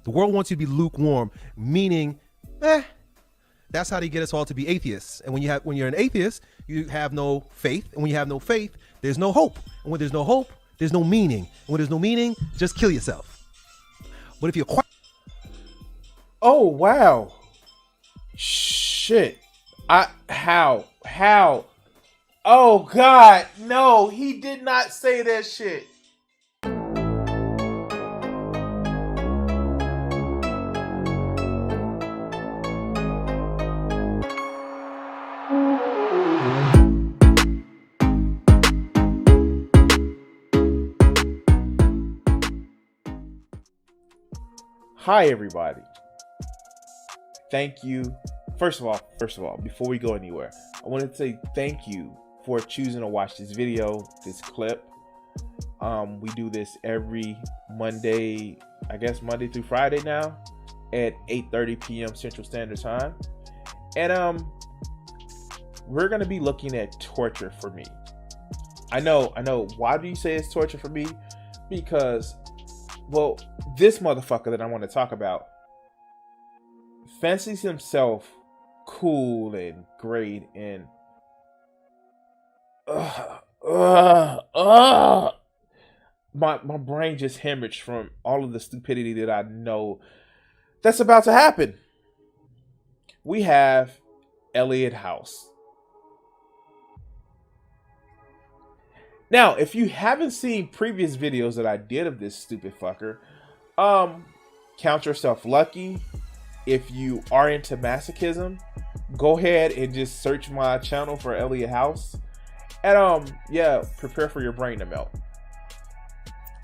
The world wants you to be lukewarm, meaning, that's how they get us all to be atheists. And when you're an atheist, you have no faith. And when you have no faith, there's no hope. And when there's no hope, there's no meaning. And when there's no meaning, just kill yourself. But if you're quite... Oh, wow. Shit. How? Oh, God. No, he did not say that shit. Hi, everybody. Thank you. First of all, before we go anywhere, I want to say thank you for choosing to watch this video, this clip. We do this every Monday, I guess Monday through Friday now at 8:30 p.m. Central Standard Time. And we're going to be looking at torture for me. I know. Why do you say it's torture for me? Because, well, this motherfucker that I want to talk about fancies himself cool and great and my brain just hemorrhaged from all of the stupidity that I know that's about to happen. We have Elliott Husle. Now, if you haven't seen previous videos that I did of this stupid fucker, count yourself lucky. If you are into masochism, go ahead and just search my channel for Elliott Husle. And yeah, prepare for your brain to melt.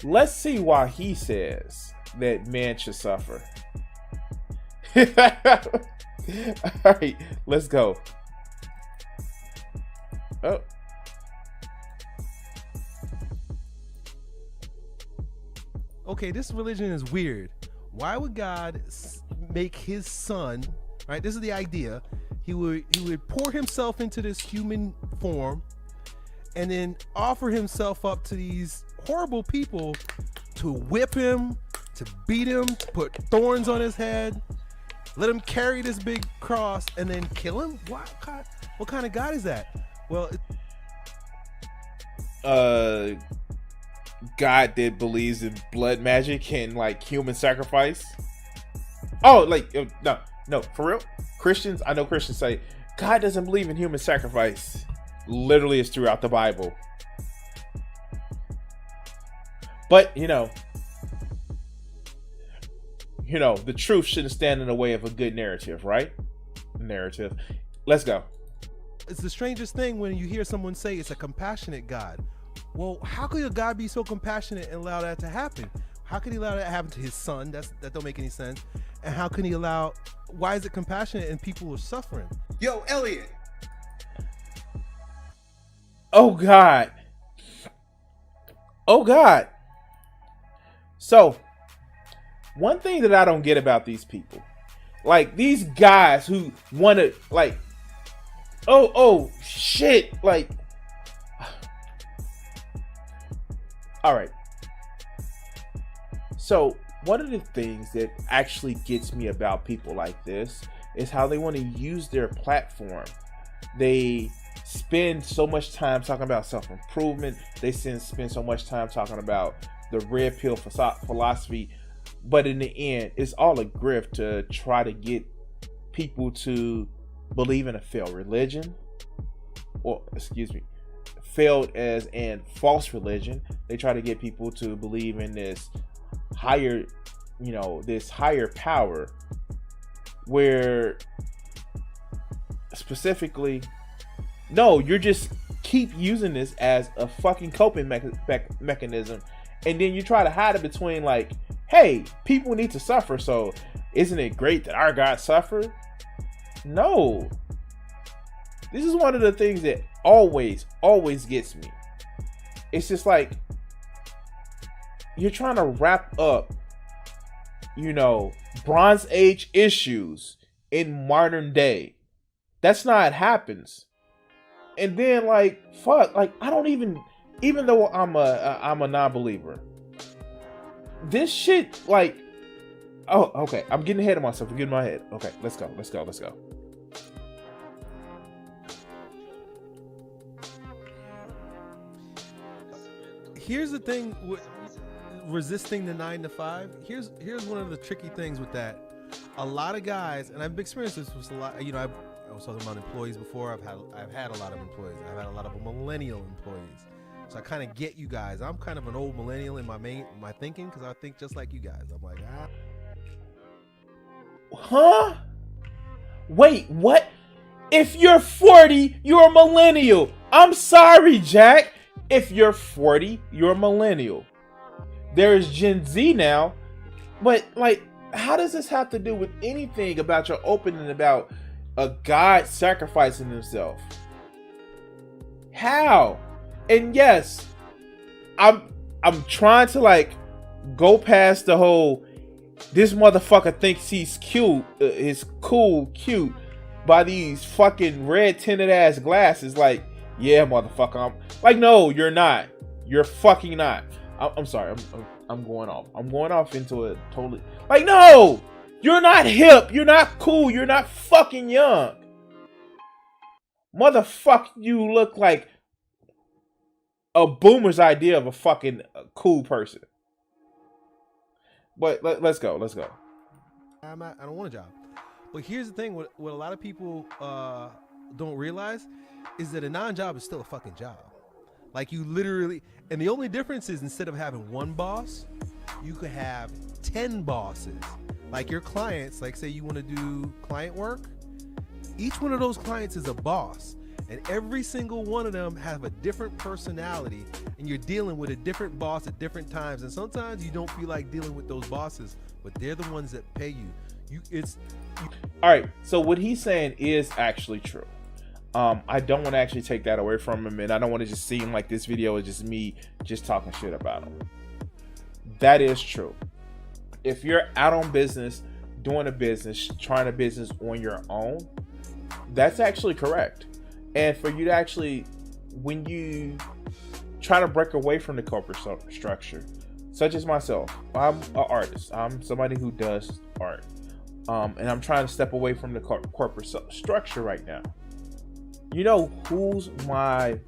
Let's see why he says that man should suffer. Alright, let's go. Oh. Okay, this religion is weird. Why would God make his son, right? This is the idea. He would pour himself into this human form and then offer himself up to these horrible people to whip him, to beat him, to put thorns on his head, let him carry this big cross and then kill him? What kind of God is that? Well, God that believes in blood magic and like human sacrifice. Oh, like no, for real. Christians, I know Christians say God doesn't believe in human sacrifice. Literally, it's throughout the Bible. But you know, the truth shouldn't stand in the way of a good narrative, right? Let's go. It's the strangest thing when you hear someone say it's a compassionate God. Well, how could a God be so compassionate and allow that to happen? How could he allow that to happen to his son? That don't make any sense. And how can he allow, why is it compassionate and people are suffering? Yo, Elliott. Oh God. So, one thing that I don't get about these people, like these guys who want to like, oh shit, like, all right. So one of the things that actually gets me about people like this is how they want to use their platform. They spend so much time talking about self-improvement. They spend so much time talking about the red pill philosophy. But in the end, it's all a grift to try to get people to believe in a failed religion. Failed as in false religion. They try to get people to believe in this higher, this higher power, where specifically, no, you're just keep using this as a fucking coping mechanism, and then you try to hide it between like, hey, people need to suffer, so isn't it great that our God suffered? No. This is one of the things that always gets me. It's just like you're trying to wrap up, Bronze Age issues in modern day. That's not how it happens. And then like, fuck, like I don't even though I'm a non-believer, this shit, like, Oh, okay. I'm getting ahead of myself. I'm getting my head. Okay, let's go. Here's the thing with resisting the 9 to 5. Here's one of the tricky things with that. A lot of guys, and I've experienced this with a lot. I was talking about employees before. I've had a lot of employees. I've had a lot of millennial employees. So I kind of get you guys. I'm kind of an old millennial in my thinking, because I think just like you guys. I'm like, Huh? Wait, what? If you're 40, you're a millennial. I'm sorry, Jack. If you're 40, you're a millennial. There is Gen Z now, but like, how does this have to do with anything about your opening about a God sacrificing himself? How? And yes, I'm trying to like go past the whole this motherfucker thinks he's cute, cute by these fucking red tinted ass glasses. Like, yeah, motherfucker. I'm like, no, you're not. You're fucking not. I'm sorry. I'm going off. I'm going off into a totally like, no, you're not hip. You're not cool. You're not fucking young. Motherfucker, you look like a boomer's idea of a fucking cool person. But let's go. I don't want a job. But here's the thing: what a lot of people don't realize is that a non-job is still a fucking job. Like, you literally, and the only difference is, instead of having one boss, you could have 10 bosses. Like, your clients, like, say you want to do client work, each one of those clients is a boss, and every single one of them have a different personality, and you're dealing with a different boss at different times. And sometimes you don't feel like dealing with those bosses, but they're the ones that pay you. All right, so what he's saying is actually true. I don't want to actually take that away from him, and I don't want to just seem like this video is just me just talking shit about him. That is true. If you're out on business, doing a business, trying a business on your own, that's actually correct. And for you to actually, when you try to break away from the corporate structure, such as myself, I'm an artist. I'm somebody who does art. And I'm trying to step away from the corporate structure right now. You know who's my,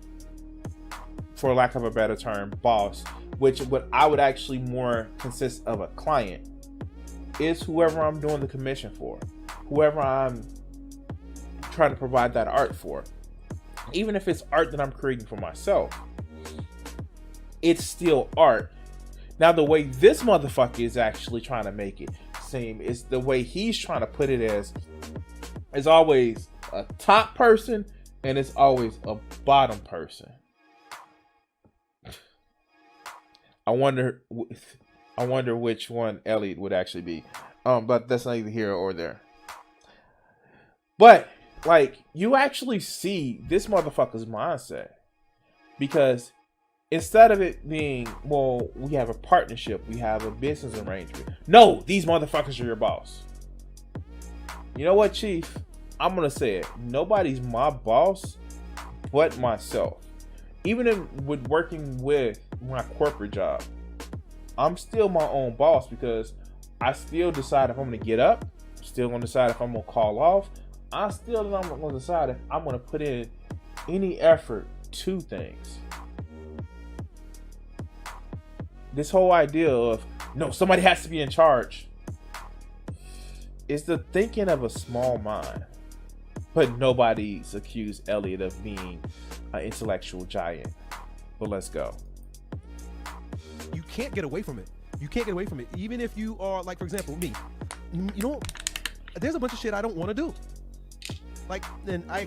for lack of a better term, boss, which what I would actually more consist of a client, is whoever I'm doing the commission for, whoever I'm trying to provide that art for. Even if it's art that I'm creating for myself, it's still art. Now, the way this motherfucker is actually trying to make it seem is the way he's trying to put it as always a top person, and it's always a bottom person. I wonder which one Elliott would actually be. But that's not either here or there. But like, you actually see this motherfucker's mindset, because instead of it being, well, we have a partnership, we have a business arrangement. No, these motherfuckers are your boss. You know what, Chief? I'm gonna say it. Nobody's my boss but myself. Even with working with my corporate job, I'm still my own boss, because I still decide if I'm gonna get up. I'm still gonna decide if I'm gonna call off. I'm gonna decide if I'm gonna put in any effort to things. This whole idea of, no, somebody has to be in charge, is the thinking of a small mind. But nobody's accused Elliott of being an intellectual giant. But let's go. You can't get away from it. You can't get away from it. Even if you are, like, for example, me. You know, there's a bunch of shit I don't want to do. Like, and I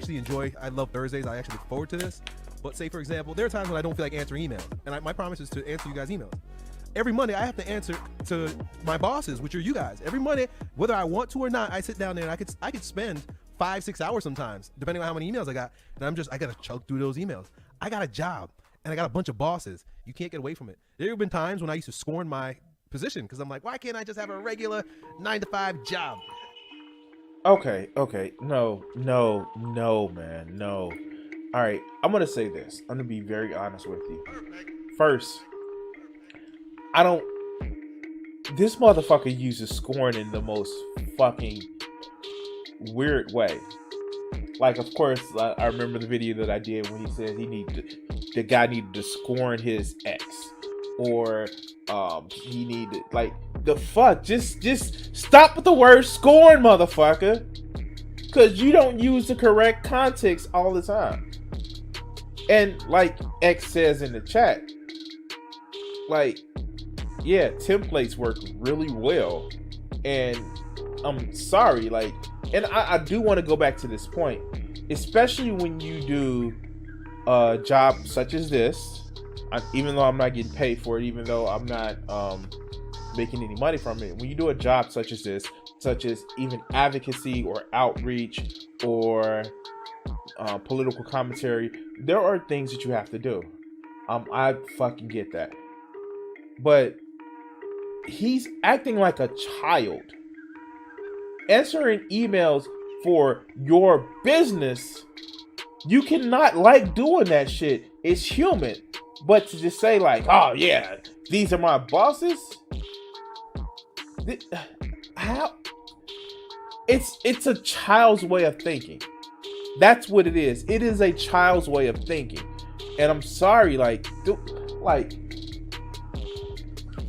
love Thursdays. I actually look forward to this. But say, for example, there are times when I don't feel like answering emails. And my promise is to answer you guys' emails. Every Monday, I have to answer to my bosses, which are you guys. Every Monday, whether I want to or not, I sit down there and I could spend 5-6 hours sometimes, depending on how many emails I got. And I gotta chug through those emails. I got a job and I got a bunch of bosses. You can't get away from it. There have been times when I used to scorn my position, because I'm like, why can't I just have a regular 9-to-5 job? Okay. No, man, no. All right, I'm gonna say this. I'm gonna be very honest with you. First, This motherfucker uses scorn in the most fucking weird way. Like, of course, I remember the video that I did when he said the guy needed to scorn his ex, or he needed, like, the fuck, just stop with the word scorn, motherfucker, because you don't use the correct context all the time. And like X says in the chat, like, yeah, templates work really well, and I'm sorry, like, and I do want to go back to this point, especially when you do a job such as this. Even though I'm not getting paid for it, even though I'm not making any money from it, when you do a job such as this, such as even advocacy or outreach or political commentary, there are things that you have to do. I fucking get that, but he's acting like a child, answering emails for your business. You cannot like doing that shit. It's human. But to just say like, oh yeah, these are my bosses. How? It's a child's way of thinking. That's what it is. It is a child's way of thinking. And I'm sorry, like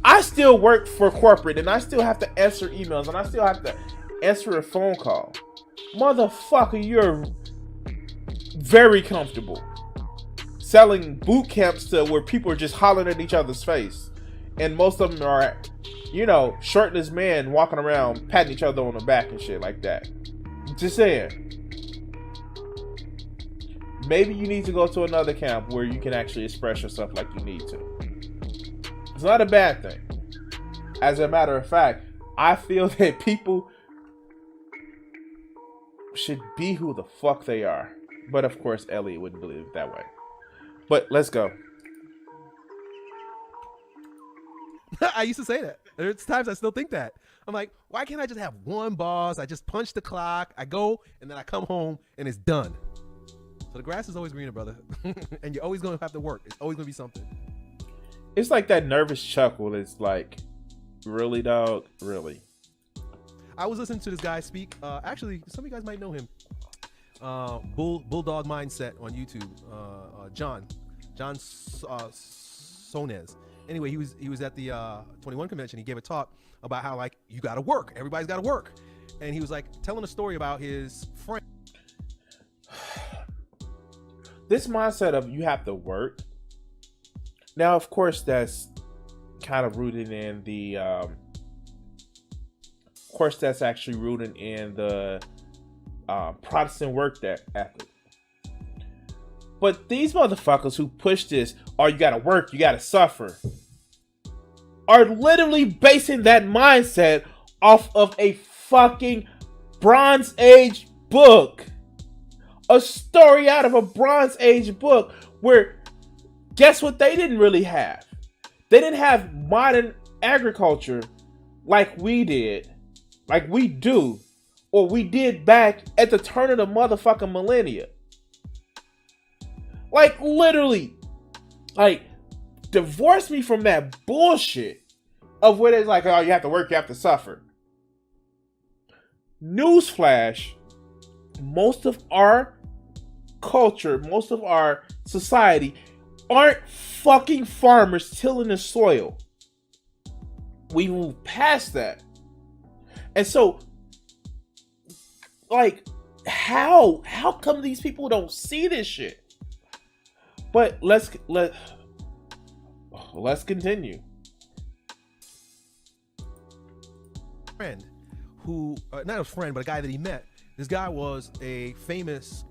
I still work for corporate, and I still have to answer emails, and I still have to answer a phone call. Motherfucker, you're very comfortable selling boot camps to where people are just hollering at each other's face, and most of them are, you know, shirtless men walking around patting each other on the back and shit like that. Just saying, maybe you need to go to another camp where you can actually express yourself like you need to. It's not a bad thing. As a matter of fact, I feel that people should be who the fuck they are. But of course, Elliott wouldn't believe it that way. But let's go. I used to say that. There's times I still think that. I'm like, why can't I just have one boss? I just punch the clock, I go, and then I come home, and it's done. So the grass is always greener, brother. And you're always going to have to work. It's always going to be something. It's like that nervous chuckle. It's like, really, dog? Really? I was listening to this guy speak. Actually, some of you guys might know him. Bulldog Mindset on YouTube. John Sonez. Anyway, he was at the 21 convention. He gave a talk about how, like, you got to work. Everybody's got to work. And he was like telling a story about his friend. This mindset of you have to work. Now, of course, that's kind of rooted in the. Of course, that's actually rooted in the Protestant work ethic. But these motherfuckers who push this, oh, you gotta work, you gotta suffer, are literally basing that mindset off of a fucking Bronze Age book. A story out of a Bronze Age book where, guess what they didn't really have? They didn't have modern agriculture like we did, like we do, or we did back at the turn of the motherfucking millennia. Like, literally, like, divorce me from that bullshit of where it's like, oh, you have to work, you have to suffer. Newsflash, most of our culture, most of our society aren't fucking farmers tilling the soil. We move past that. And so, like, how come these people don't see this shit? But let's continue. Friend who, not a friend, but a guy that he met. This guy was a famous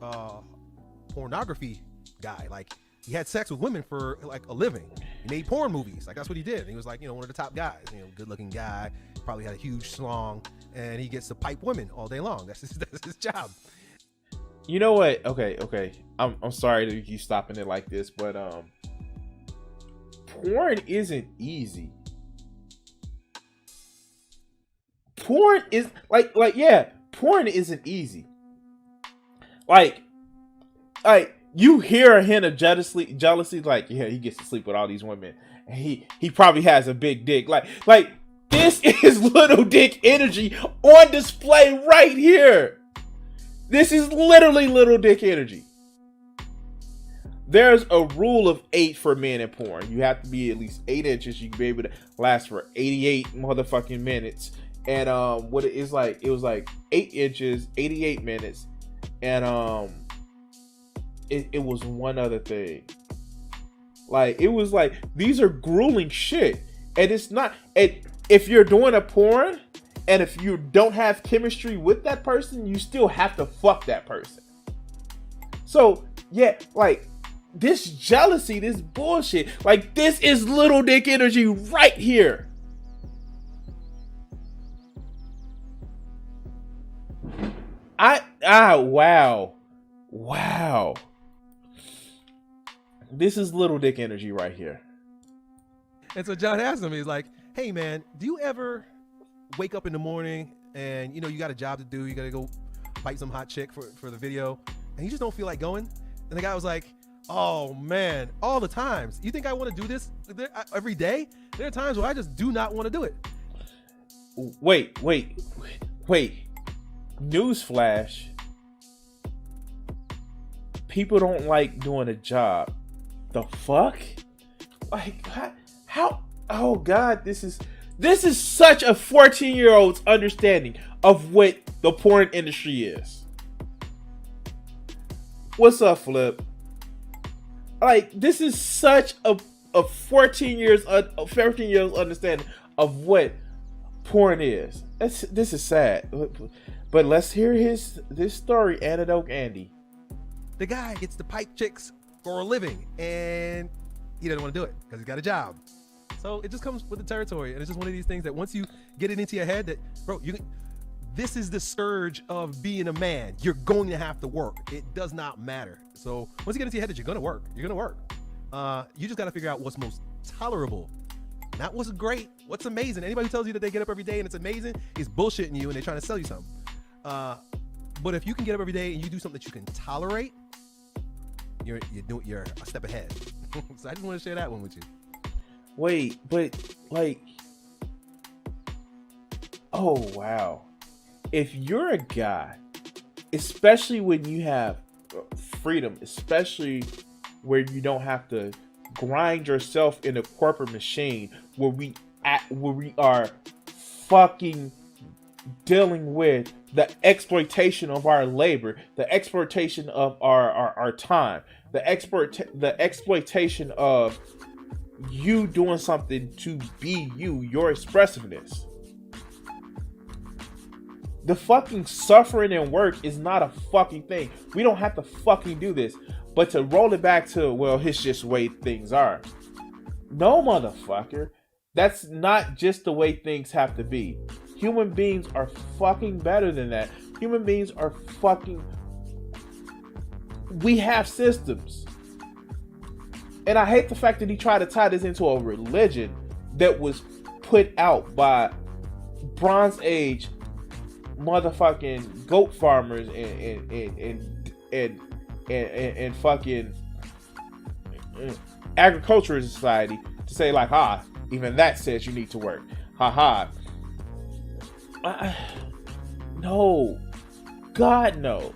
pornography guy. Like, he had sex with women for like a living. He made porn movies. Like, that's what he did. And he was like, you know, one of the top guys. You know, good looking guy. Probably had a huge schlong, and he gets to pipe women all day long. That's his job. You know what? Okay. I'm sorry to keep stopping it like this, but porn isn't easy. Porn is porn isn't easy. Like you hear a hint of jealousy, like, yeah, he gets to sleep with all these women, and he probably has a big dick. Like This is little dick energy on display right here. This is literally little dick energy. There's a rule of 8 for men in porn. You have to be at least 8 inches. You can be able to last for 88 motherfucking minutes. And what it is like, it was like 8 inches, 88 minutes. And it was one other thing. Like, it was like, these are grueling shit. And it's not, if you're doing a porn, and if you don't have chemistry with that person, you still have to fuck that person. So, yeah, like, this jealousy, this bullshit, like, this is little dick energy right here. Wow. This is little dick energy right here. And so John asked him, he's like, hey man, do you ever wake up in the morning and, you know, you got a job to do, you got to go fight some hot chick for the video, and you just don't feel like going? And the guy was like, oh man, all the times. You think I want to do this every day? There are times where I just do not want to do it. Wait. Newsflash. People don't like doing a job. The fuck? Like, how? Oh God, this is such a 14-year-old's understanding of what the porn industry is. What's up, Flip? Like, this is such a 14 years understanding of what porn is. This is sad. But let's hear this story, Antidote Andy. The guy gets to pipe chicks for a living, and he doesn't want to do it because he's got a job. So it just comes with the territory, and it's just one of these things that once you get it into your head that, bro, this is the surge of being a man. You're going to have to work. It does not matter. So once you get into your head that you're going to work, you're going to work. You just got to figure out what's most tolerable, not what's great, what's amazing. Anybody who tells you that they get up every day and it's amazing is bullshitting you, and they're trying to sell you something. But if you can get up every day and you do something that you can tolerate, you're a step ahead. So I just want to share that one with you. Wait, but like, oh wow. If you're a guy, especially when you have freedom, especially where you don't have to grind yourself in a corporate machine where we are fucking dealing with the exploitation of our labor, the exploitation of our time, the exploitation of you doing something to be you, your expressiveness. The fucking suffering and work is not a fucking thing. We don't have to fucking do this. But to roll it back to, well, it's just the way things are. No, motherfucker. That's not just the way things have to be. Human beings are fucking better than that. Human beings are fucking... We have systems. And I hate the fact that he tried to tie this into a religion that was put out by Bronze Age motherfucking goat farmers and fucking agricultural society to say like, even that says you need to work. No, God no.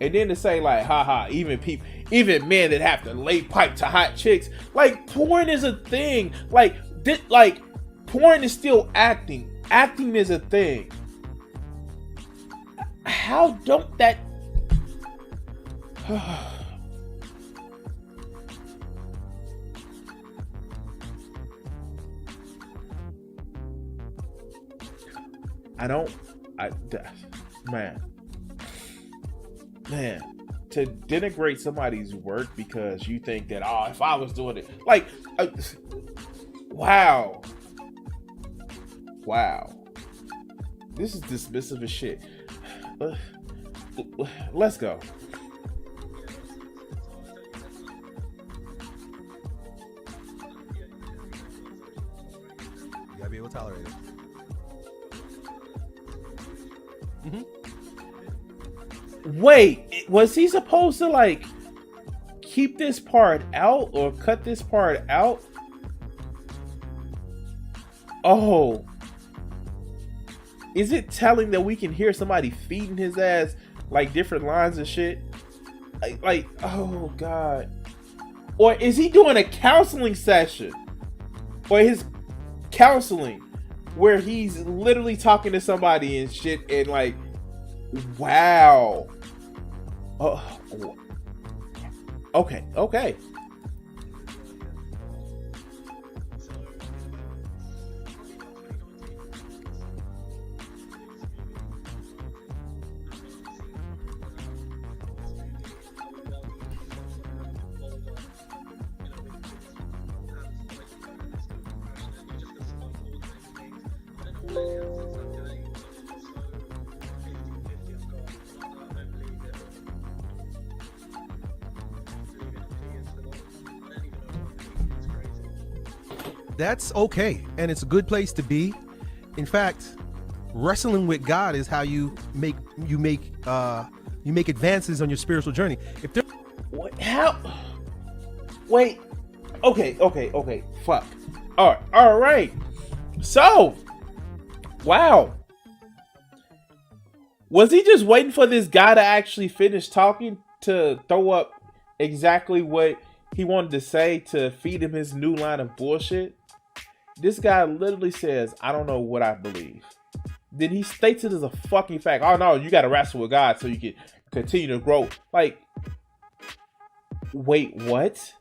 And then to say like, even men that have to lay pipe to hot chicks, like porn is a thing. Like porn is still acting. Acting is a thing. How don't that? Man, to denigrate somebody's work because you think that, if I was doing it, like, wow, this is dismissive as shit. Let's go. You gotta be able to tolerate it. Wait, was he supposed to like keep this part out or cut this part out? Oh, is it telling that we can hear somebody feeding his ass like different lines of shit? Like, oh God. Or is he doing a counseling session? Or his counseling where he's literally talking to somebody and shit and like, wow. Oh, okay. That's okay, and it's a good place to be. In fact, wrestling with God is how you make advances on your spiritual journey. If there, what? How? Wait. Okay. Fuck. All right. So, wow. Was he just waiting for this guy to actually finish talking to throw up exactly what he wanted to say to feed him his new line of bullshit? This guy literally says, I don't know what I believe. Then he states it as a fucking fact. Oh no, you gotta wrestle with God so you can continue to grow. Like, wait, what?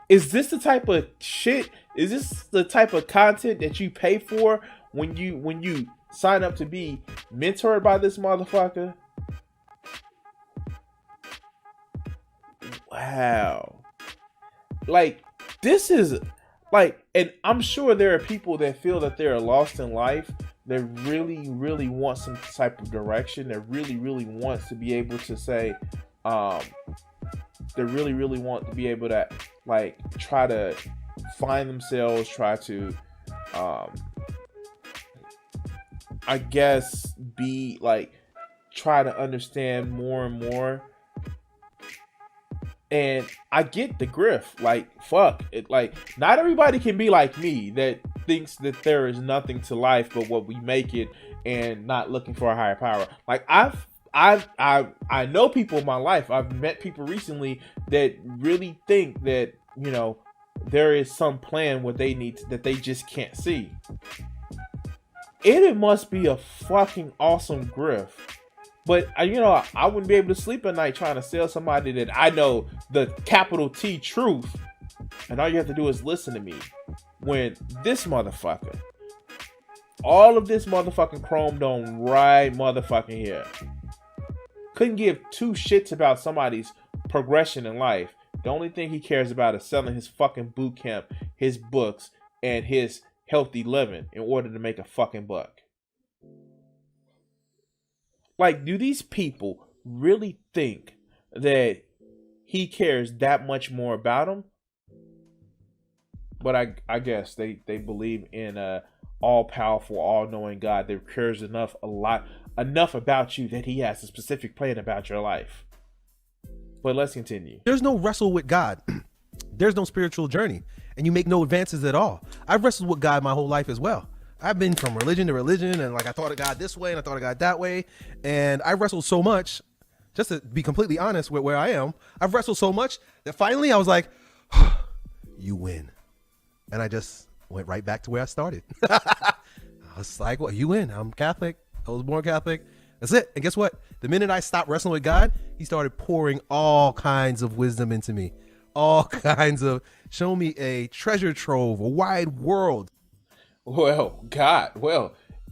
Is this the type of shit? Is this the type of content that you pay for when you sign up to be mentored by this motherfucker? Wow. Like, this is like, and I'm sure there are people that feel that they're lost in life, that really, really want some type of direction, that really, really wants to be able to say, they really, really want to be able to like try to find themselves, try to, I guess, be like, try to understand more and more. And I get the grift. Like, fuck it. Like, not everybody can be like me that thinks that there is nothing to life but what we make it, and not looking for a higher power. Like, I know people in my life. I've met people recently that really think that, you know, there is some plan what they need that they just can't see. It must be a fucking awesome grift. But, you know, I wouldn't be able to sleep at night trying to sell somebody that I know the capital T truth, and all you have to do is listen to me. When this motherfucker, all of this motherfucking chromed on right motherfucking here, couldn't give two shits about somebody's progression in life. The only thing he cares about is selling his fucking boot camp, his books, and his healthy living in order to make a fucking buck. Like, do these people really think that he cares that much more about them? But I guess they believe in a all-powerful, all-knowing God that cares enough about you that he has a specific plan about your life. But let's continue. there's no wrestle with God. There's no spiritual journey, and you make no advances at all. I've wrestled with God my whole life as well. I've been from religion to religion, and like I thought of God this way and I thought of God that way, and I wrestled so much, just to be completely honest with where I am, I've wrestled so much that finally I was like, you win. And I just went right back to where I started. I was like, well, you win. I'm Catholic. I was born Catholic. That's it. And guess what? The minute I stopped wrestling with God, he started pouring all kinds of wisdom into me. All kinds of, show me a treasure trove, a wide world. Well, God,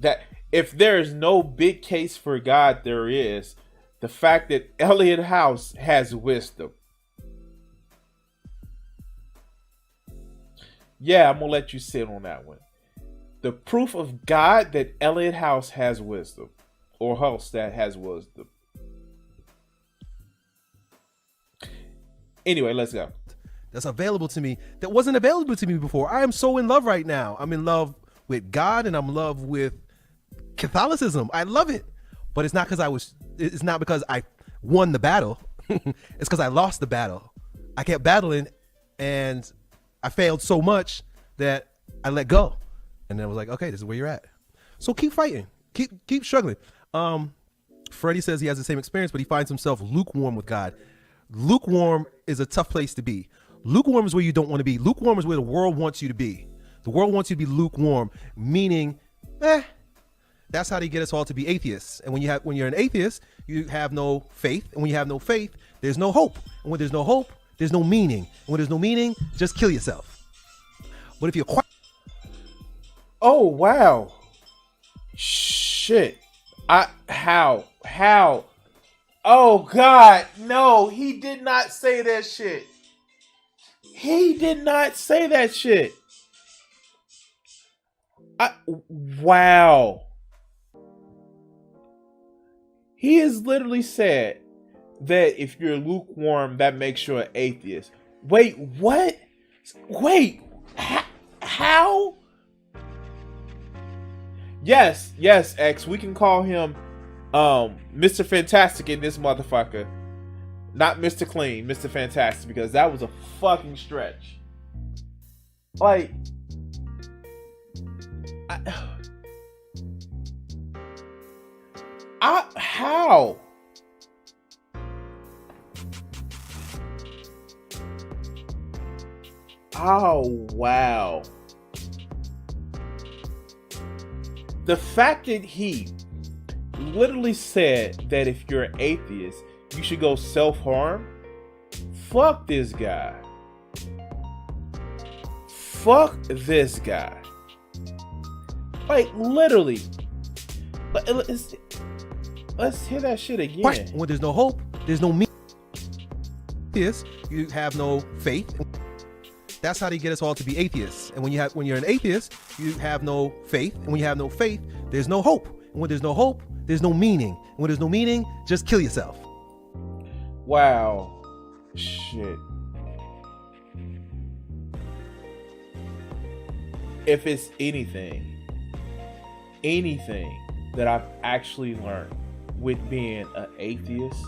that if there is no big case for God, there is the fact that Elliott Husle has wisdom. Yeah, I'm gonna let you sit on that one. The proof of God that Elliott Husle has wisdom, or Husle that has wisdom. Anyway, let's go. That's available to me that wasn't available to me before. I am so in love right now. I'm in love with God, and I'm in love with Catholicism. I love it, but it's not because I won the battle. It's because I lost the battle. I kept battling, and I failed so much that I let go, And then it was like, okay, this is where you're at. So keep fighting. Keep struggling. Freddie says he has the same experience, but he finds himself lukewarm with God. Lukewarm is a tough place to be. Lukewarm is where you don't want to be. Lukewarm is where the world wants you to be. The world wants you to be lukewarm, meaning, that's how they get us all to be atheists. And when you're an atheist, you have no faith. And when you have no faith, there's no hope. And when there's no hope, there's no meaning. And when there's no meaning, just kill yourself. But if you're quite... Oh, wow. Shit. How? Oh, God. No, he did not say that shit. He did not say that shit. Wow. He has literally said that if you're lukewarm, that makes you an atheist. Wait, what? Wait, how? Yes, X. We can call him Mr. Fantastic in this motherfucker. Not Mr. Clean, Mr. Fantastic, because that was a fucking stretch. Like, how? Oh, wow. The fact that he literally said that if you're an atheist, you should go self-harm. Fuck this guy. Fuck this guy. Like, literally. Let's hear that shit again. Right. When there's no hope, there's no meaning. Yes, you have no faith. That's how they get us all to be atheists. And when you're an atheist, you have no faith. And when you have no faith, there's no hope. And when there's no hope, there's no meaning. And when there's no meaning, just kill yourself. Wow. Shit. If it's anything that I've actually learned with being an atheist,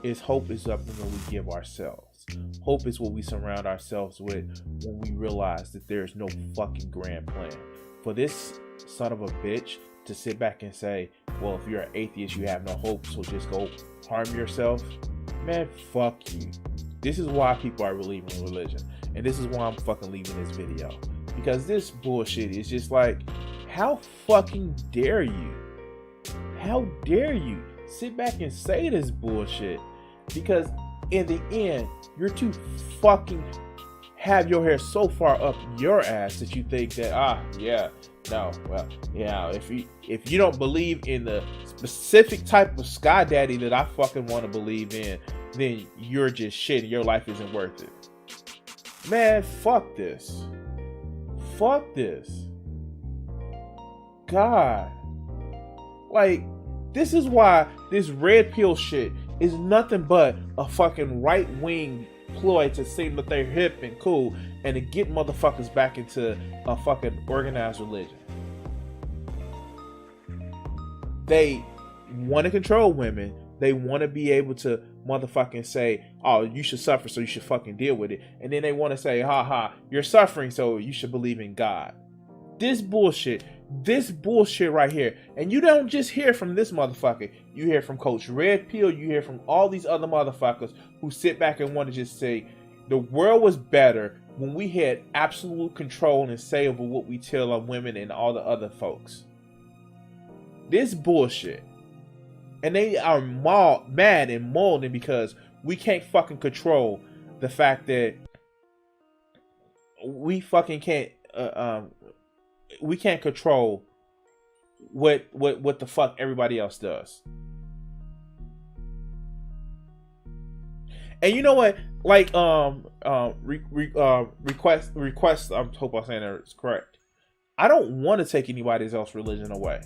is hope is something that we give ourselves. Hope is what we surround ourselves with when we realize that there's no fucking grand plan. For this son of a bitch to sit back and say, well, if you're an atheist, you have no hope, so just go harm yourself. Man, fuck you. This is why people are leaving religion. And this is why I'm fucking leaving this video. Because this bullshit is just like, how fucking dare you? How dare you sit back and say this bullshit? Because in the end, you're too fucking have your hair so far up your ass that you think that, if you don't believe in the specific type of sky daddy that I fucking want to believe in, then you're just shit and your life isn't worth it. Man, fuck this. Fuck this. God. Like, this is why this red pill shit is nothing but a fucking right-wing ploy to seem that they're hip and cool and to get motherfuckers back into a fucking organized religion. They want to control women. They want to be able to motherfucking say, oh, you should suffer, so you should fucking deal with it. And then they want to say, you're suffering, so you should believe in God. This bullshit right here. And you don't just hear from this motherfucker. You hear from Coach Red Pill. You hear from all these other motherfuckers who sit back and want to just say, the world was better when we had absolute control and say over what we tell our women and all the other folks. This bullshit. And they are mad and molding because we can't fucking control the fact that we fucking can't we can't control what the fuck everybody else does. And you know what? Like request I hope I'm saying that it's correct. I don't want to take anybody's else religion away.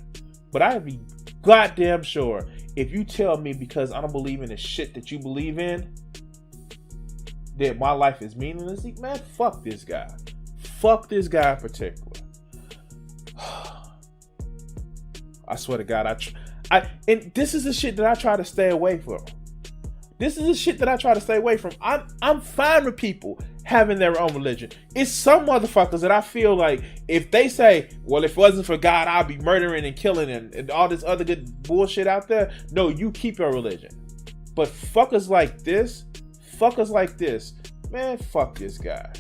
But I'd be goddamn sure if you tell me because I don't believe in the shit that you believe in that my life is meaningless, man, fuck this guy. Fuck this guy in particular. I swear to God, and this is the shit that I try to stay away from. This is the shit that I try to stay away from. I'm fine with people having their own religion. It's some motherfuckers that I feel like if they say, well, if it wasn't for God, I'd be murdering and killing and all this other good bullshit out there. No, you keep your religion. But fuckers like this, man, fuck this guy.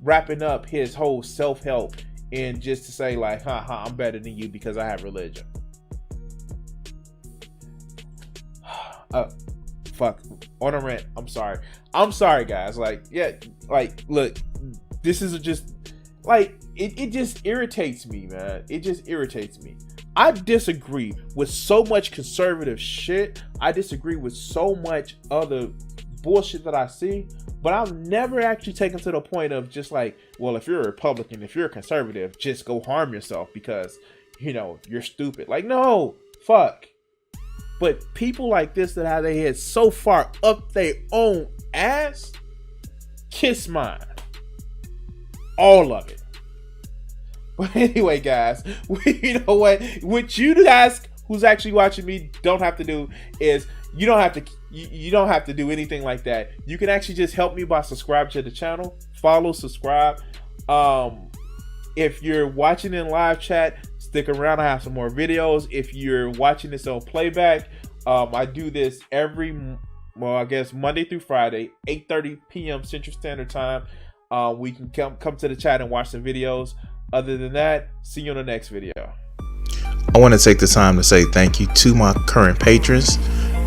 Wrapping up his whole self-help in just to say like, haha, I'm better than you because I have religion. Fuck. On a rant. I'm sorry, guys. Like, yeah, like, look, this is just like it just irritates me, man. It just irritates me. I disagree with so much conservative shit. I disagree with so much other bullshit that I see, but I've never actually taken to the point of just like, well, if you're a Republican, if you're a conservative, just go harm yourself because, you know, you're stupid. Like, no, fuck. But people like this that have their heads so far up their own ass, kiss mine. All of it. But anyway, guys, you know what you guys who's actually watching me don't have to do is you don't have to do anything like that. You can actually just help me by subscribing to the channel, follow, subscribe. If you're watching in live chat, stick around. I have some more videos. If you're watching this on playback, I do this Monday through Friday, 8:30 p.m. Central Standard Time. We can come to the chat and watch some videos. Other than that, see you on the next video. I want to take the time to say thank you to my current patrons,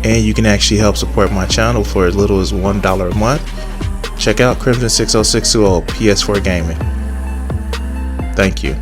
and you can actually help support my channel for as little as $1 a month. Check out Crimson60620 PS4 Gaming. Thank you.